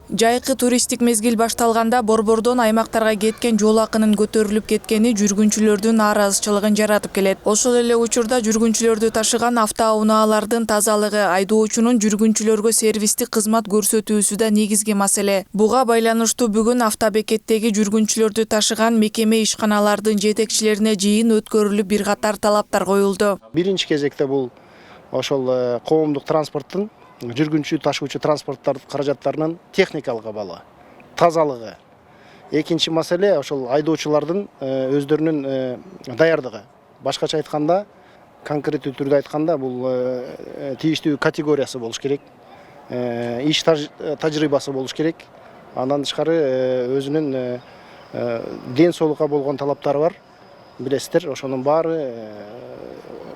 Жайкы туристтик мезгил башталганда борбордон аймактарга кеткен жол акынын көтөрүлүп кеткени жүргүнчүлөрдүн нааразычылыгын жаратып келет. Ошол эле учурда жүргүнчүлөрдү ташыган автоунаалардын тазалыгы, айдоочунун жүргүнчүлөргө сервистик кызмат көрсөтүүсү да негизги маселе. Буга байланыштуу бүгүн автобекеттеги жүргүнчүлөрдү ташыган мекеме ишканалардын жетекчилерине жыйын өткөрүлүп, бир катар талаптар коюлду. Биринчи кезекте бул ошол коомдук транспорттун жүргүнчү ташуучу транспорттар каражаттарынын техникалык абалы, тазалыгы. Экинчи маселе ошол айдоочулардын өздөрүнүн даярдыгы. Башкача айтканда, конкреттүү түрдө айтканда, бул тийиштүү категориясы болуш керек, иш тажрыйбасы болуш керек. Андан тышкары өзүнүн ден соолукка болгон талаптары бар. Билесиздер, ошонун баары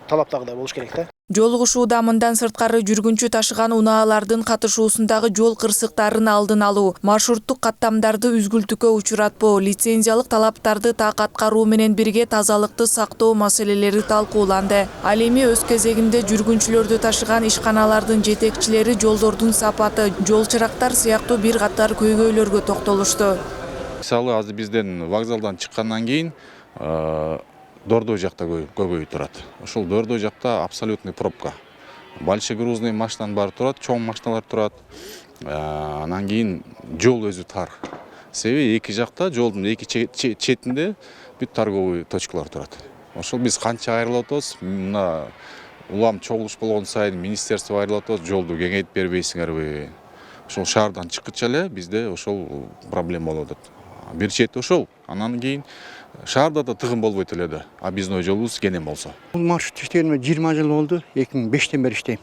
талаптагыдай болуш керек да. Жолугушууда мындан сырткары жүргүнчү ташыган унаалардын катышуусундагы жол кырсыктарын алдын алуу, маршруттук каттамдарды үзгүлтүккө учуратпоо, лицензиялык талаптарды так аткаруу менен бирге тазалыкты сактоо маселелери талкууланды. Ал эми өз кезегинде жүргүнчүлөрдү ташыган ишканалардын жетекчилери жолдордун сапаты, жол чырактар сыяктуу бир катар көйгөйлөргө токтолушту. Мисалы, азыр бизден вокзалдан чыккандан кийин Дордой жакта көбөйүп турат. Ошол Дордой жакта абсолютный пробка. Большой грузный машиналар баары турат, чоң машиналар турат. Анан кийин жол өзү тар. Себеби эки жакта жолдун эки четинде бүт торговый точкалар турат. Ошол биз канча айрылып атабыз, мына улам чогулуш болгон сайын министерство айрылып атабыз, жолду кеңейтип бербейсиңерби? Ошол шаардан чыккыча эле бизде ошол проблема болуп атат. Бир чети ошол, анан кийин шаарда да тыгын болбойт эле да, объездной жолубуз кенен болсо. Бул маршрут иштегениме 20 жыл болду, 2005-тен бери иштейм.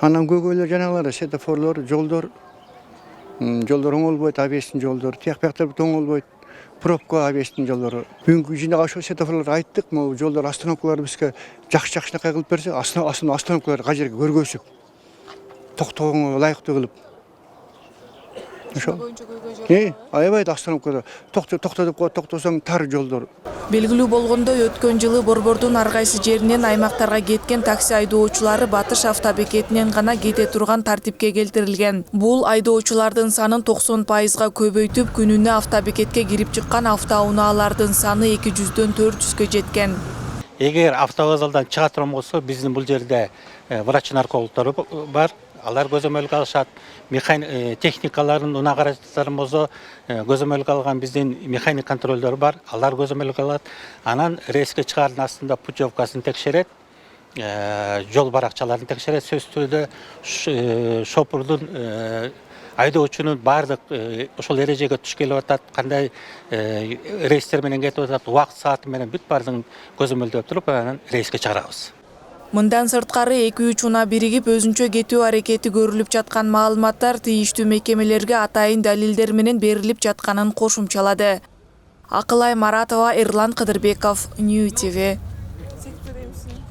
Анан көйгөйлөр жанагылар, светофорлор, жолдор оңолбойт, объездный жолдор, тияк-бияктар оңолбойт, пробка объездный жолдору. Бүгүнкү жыйында ошол светофорлорду айттык, могу жолдор остановкаларды бизге жакшы-жакшынакай кылып берсе, остановкаларды кажерге көргөзсөк, токтогонго ылайыктуу кылып. Аябай остановкада токто деп коет, токтосоң тар жолдор. Белгилүү болгондой, өткөн жылы борбордун ар кайсы жеринен аймактарга кеткен такси айдоочулары Батыш автобекетинен гана кете турган тартипке келтирилген. Бул айдоочулардын санын 90%га көбөйтүп, күнүнө автобекетке кирип чыккан автоунаалардын саны 200дөн 400гө жеткен. Эгер автовокзалдан чыга турган болсо, биздин бул жерде врач-наркологдор бар. Алар көзөмөлгө алышат, техникаларын, унаа каражаттарын болсо көзөмөлгө алган биздин механик контролдор бар, алар көзөмөлгө алат. Анан рейске чыгаардын астында путевкасын текшерет, жол баракчаларын текшерет, сөзсүз түрдө шопурдун, айдоочунун баардык ошол эрежеге туш келип атат, кандай рейстер менен кетип атат, убакыт сааты менен бүт баардыгын көзөмөлдөп туруп, анан рейске чыгарабыз. Мындан сырткары 2-3 унаа биригип өзүнчө кетүү аракети көрүлүп жаткан маалыматтар тийиштүү мекемелерге атайын далилдер менен берилип жатканын кошумчалады. Акылай Маратова, Эрлан Кыдырбеков, Нью ТВ.